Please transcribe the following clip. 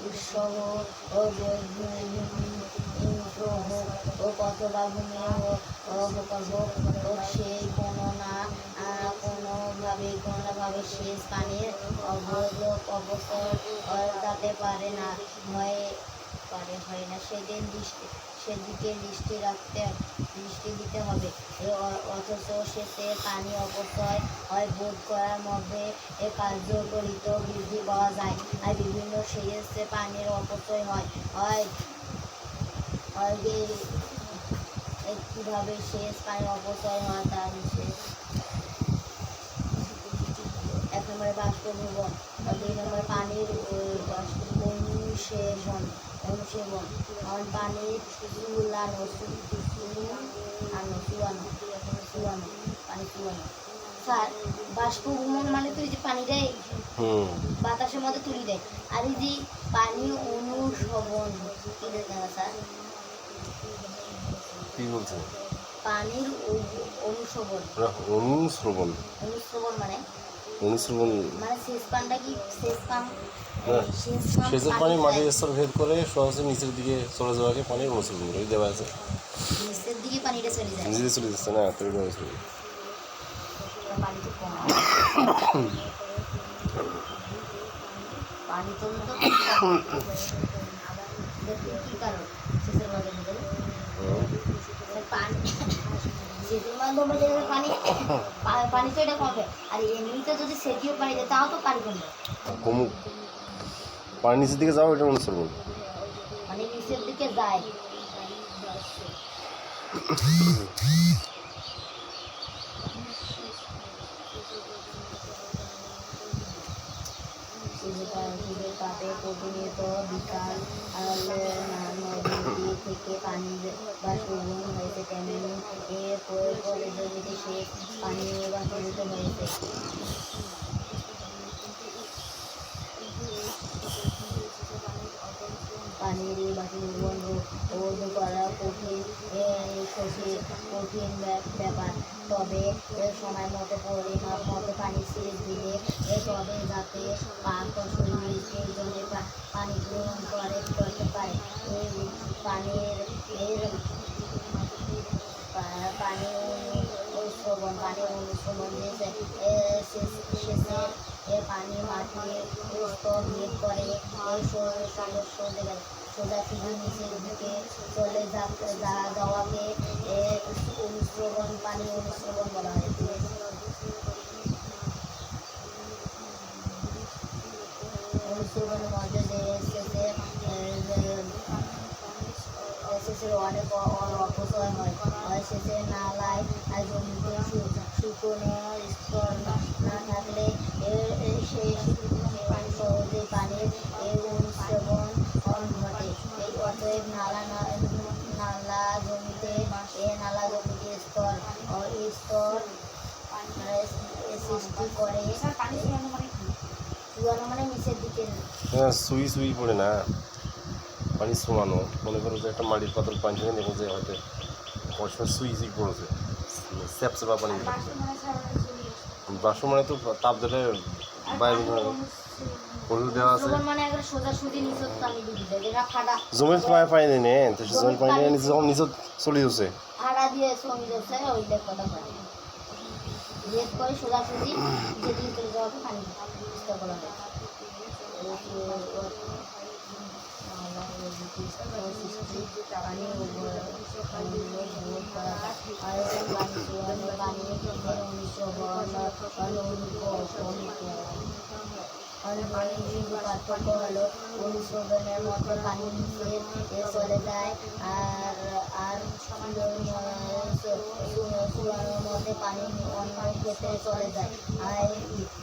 উৎসব ও হোক ও কতটা ঘুমিয়ে হোক সেই কোনোভাবে শেষ পানির অবৈধ অবসর ঘটাতে পারে না হয় না সেদিকে দৃষ্টি দিতে হবে। অথচ শেষে পানি অপচয় বোধ করার মধ্যে কার্যকরিত বৃদ্ধি পাওয়া যায়। আর বিভিন্ন সেচে পানির অপচয় কিভাবে সেচ পানির অপচয় হয় তার বিশেষ 1 নম্বরে বাষ্পীভবন, 2 নম্বরে পানির অনুসেবন পানির চুলানো। স্যার, বাষ্পভবন মানে তো এই যে পানি দেয় বাতাসের মধ্যে তুলে দেয়, আর এই যে পানি অনুসবন কি দেখেন স্যার? কি বলছেন? পানির অনুসবন মানে শেষ পানটা কি সেচের পানি মাটির স্তর ভেদ করে সহজে নিচের দিকে চলে যাওয়াকে পানির অনুসরণ করে দেওয়া আছে। নিচের দিকে পানিটা চলে যায়, নিচে চলে যাচ্ছে না তৈরি হয়েছে। পানি তো কম, পানি তো কি কারণ সেচের মাধ্যমে সেচের মাধ্যমে পানি তো এটা কমবে, আর এমনিতে যদি সেচীয় পানি দেয় তাও তো পানি কমুক, পানি নিচের দিকে যাও এটা অনুসরণ, মানে নিচের দিকে যায়। সূর্যের তাপে প্রতিনিয়ত বিকাল নদী থেকে পানি বাষ্পীভবন হয়েছে, তেমনি এর প্রয়োগ করে জমিতে সেচ পানি বাষ্পীভূত হয়েছে। পানির এই বাষ্পীভবন রোধ করা কঠিন ব্যাপার, তবে সময় মতো পরিমাপ মতো পানি সেচ দিলে তবে যাতে পাক শরীর প্রয়োজনে পানি গ্রহণ করতে পারে। পানি অনুশ্রবণ শেষে পানি মাটির স্তর ভেদ করে সোজাসুজি নিচের দিকে চলে যাওয়াকে পানি অনুশ্রবণ বলা হয়। অনুশ্রবণের মধ্যে সেচের অনেক অপচয় হয়। সেচের নালায় জমিতে শুকনো স্তর না থাকলে সহজে পানির অনুশ্রবণ ঘটে। অতএব নালা জমিতে স্তর সৃষ্টি করে। চুয়ানো মানে নিচের দিকে সুই পড়ে না, পানি শোয়ানো। মনে করো যে একটা মাটির পাতল পানি থেকে দেখো যে হয়তো অসময় সুই পড়েছে, স্যাপসেপা পানি। বাষ্প মানে তো তাপ দিলে বাইরে দেওয়া আছে। জমির পানি নেই, জমির পানি নিয়ে যখন নিচে চলে যাচ্ছে সোজাসুজি যেদিকে চলে যাওয়াকে পানি বলা হয়। পার্থক্য হলো অনুশোধনের মধ্যে পানি নিচে চলে যায়, আর চুলানোর মধ্যে পানি অন্য ক্ষেত্রে চলে যায়।